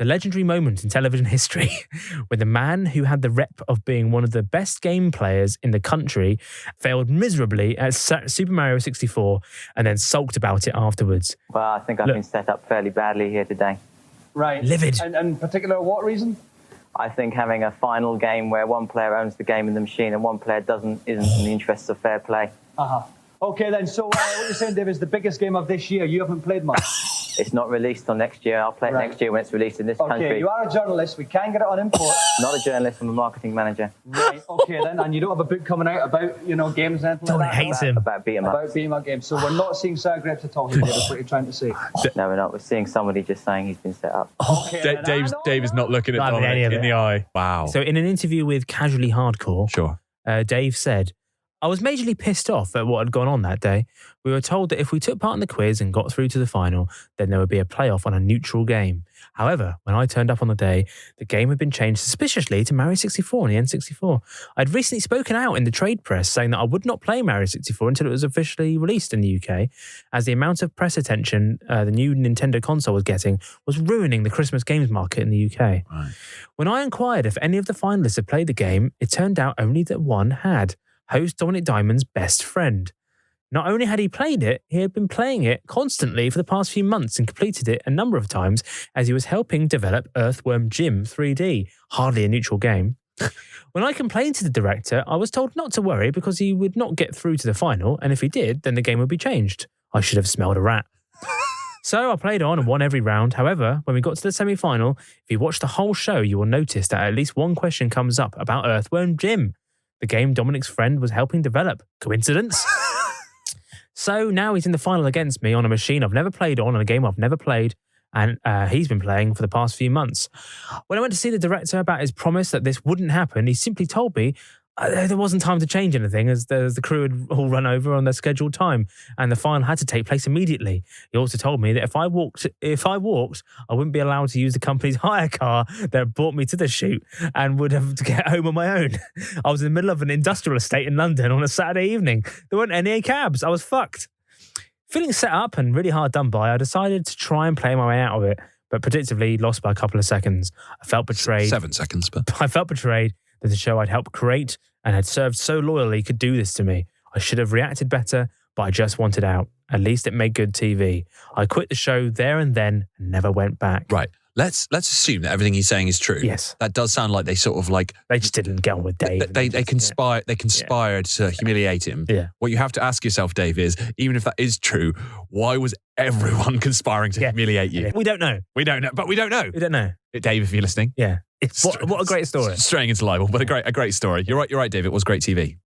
The legendary moment in television history when the man who had the rep of being one of the best game players in the country failed miserably at Super Mario 64 and then sulked about it afterwards. Well, I think I've been set up fairly badly here today. Right. Livid. And in particular, what reason? I think having a final game where one player owns the game in the machine and one player doesn't isn't in the interests of fair play. Okay, then. So what you're saying, Dave, is the biggest game of this year. You haven't played much. It's not released till next year. I'll play it next year when it's released in this country. Okay, you are a journalist. We can get it on import. Not a journalist. I'm a marketing manager. Right. Okay, then. And you don't have a book coming out about, games and anything Dominik like that? hates him. About beat 'em up. About beat 'em up games. So we're not seeing Zagreb to talk here, is what you're trying to say. No, we're not. We're seeing somebody just saying he's been set up. Okay, Dave is not looking at Not having any Dominik of in it. the eye. Wow. So in an interview with Casually Hardcore, Sure. Dave said, I was majorly pissed off at what had gone on that day. We were told that if we took part in the quiz and got through to the final, then there would be a playoff on a neutral game. However, when I turned up on the day, the game had been changed suspiciously to Mario 64 on the N64. I'd recently spoken out in the trade press saying that I would not play Mario 64 until it was officially released in the UK, as the amount of press attention the new Nintendo console was getting was ruining the Christmas games market in the UK. Right. When I inquired if any of the finalists had played the game, it turned out only that one had. Host Dominik Diamond's best friend. Not only had he played it, he had been playing it constantly for the past few months and completed it a number of times as he was helping develop Earthworm Jim 3D, hardly a neutral game. When I complained to the director, I was told not to worry because he would not get through to the final, and if he did, then the game would be changed. I should have smelled a rat. So I played on and won every round. However, when we got to the semi-final, if you watch the whole show, you will notice that at least one question comes up about Earthworm Jim, the game Dominik's friend was helping develop. Coincidence? So now he's in the final against me on a machine I've never played on a game I've never played, and he's been playing for the past few months. When I went to see the director about his promise that this wouldn't happen, he simply told me there wasn't time to change anything as the crew had all run over on their scheduled time and the final had to take place immediately. He also told me that if I walked, I wouldn't be allowed to use the company's hire car that brought me to the shoot and would have to get home on my own. I was in the middle of an industrial estate in London on a Saturday evening. There weren't any cabs. I was fucked. Feeling set up and really hard done by, I decided to try and play my way out of it, but predictably lost by a couple of seconds. I felt betrayed. 7 seconds, but... I felt betrayed that the show I'd helped create and had served so loyally could do this to me. I should have reacted better, but I just wanted out. At least it made good TV. I quit the show there and then and never went back. Right. Let's assume that everything he's saying is true. Yes. That does sound like they sort of like... They just didn't get on with Dave. They conspired to humiliate him. Yeah. What you have to ask yourself, Dave, is even if that is true, why was everyone conspiring to humiliate you? We don't know. We don't know. But we don't know. We don't know. Dave, if you're listening. Yeah. What a great story. Straying into libel, but a great story. You're right, Dave. It was great TV.